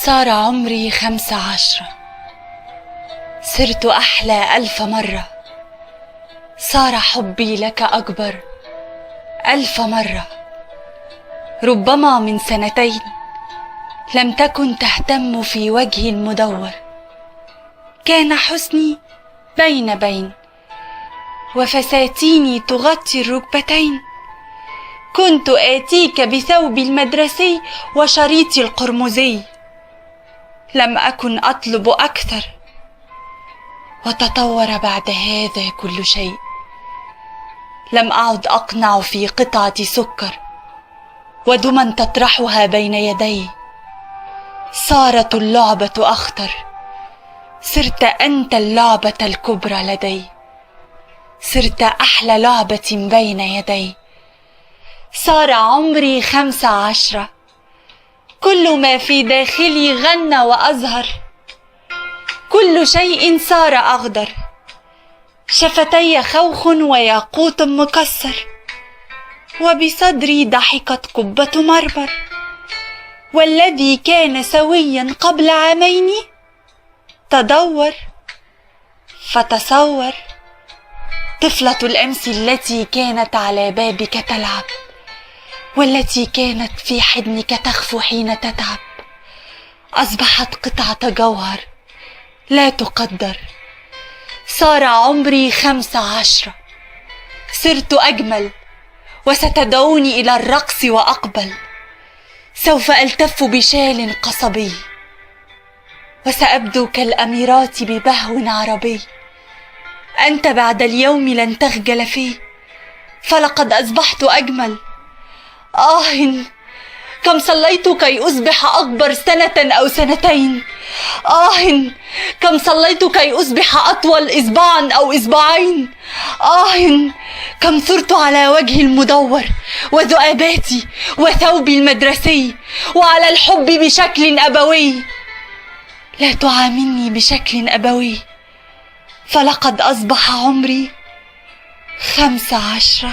صار عمري 15. صرت أحلى 1000 مرة. صار حبي لك أكبر 1000 مرة. ربما من 2 لم تكن تهتم في وجهي المدور. كان حسني بين بين، وفساتيني تغطي الركبتين. كنت آتيك بثوبي المدرسي وشريطي القرمزي. لم أكن أطلب أكثر، وتطور بعد هذا كل شيء. لم أعد أقنع في قطعة سكر ودما تطرحها بين يدي. صارت اللعبة أخطر. صرت أنت اللعبة الكبرى لدي. صرت أحلى لعبة بين يدي. صار عمري 15. كل ما في داخلي غنى وأزهر. كل شيء صار أخضر. شفتي خوخ وياقوت مكسر، وبصدري ضحكت قبة مرمر. والذي كان سويا قبل عامين تدور فتصور. طفلة الأمس التي كانت على بابك تلعب، والتي كانت في حضنك تخفو حين تتعب، أصبحت قطعة جوهر لا تقدر. صار عمري 15. صرت أجمل، وستدعوني إلى الرقص وأقبل. سوف ألتف بشال قصبي، وسأبدو كالأميرات ببهو عربي. أنت بعد اليوم لن تخجل فيه، فلقد أصبحت أجمل. كم صليت كي أصبح أكبر 1 أو 2. كم صليت كي أصبح أطول 1 أو 2. كم ثرت على وجهي المدور وذؤاباتي وثوبي المدرسي، وعلى الحب بشكل أبوي. لا تعاملني بشكل أبوي، فلقد أصبح عمري 15.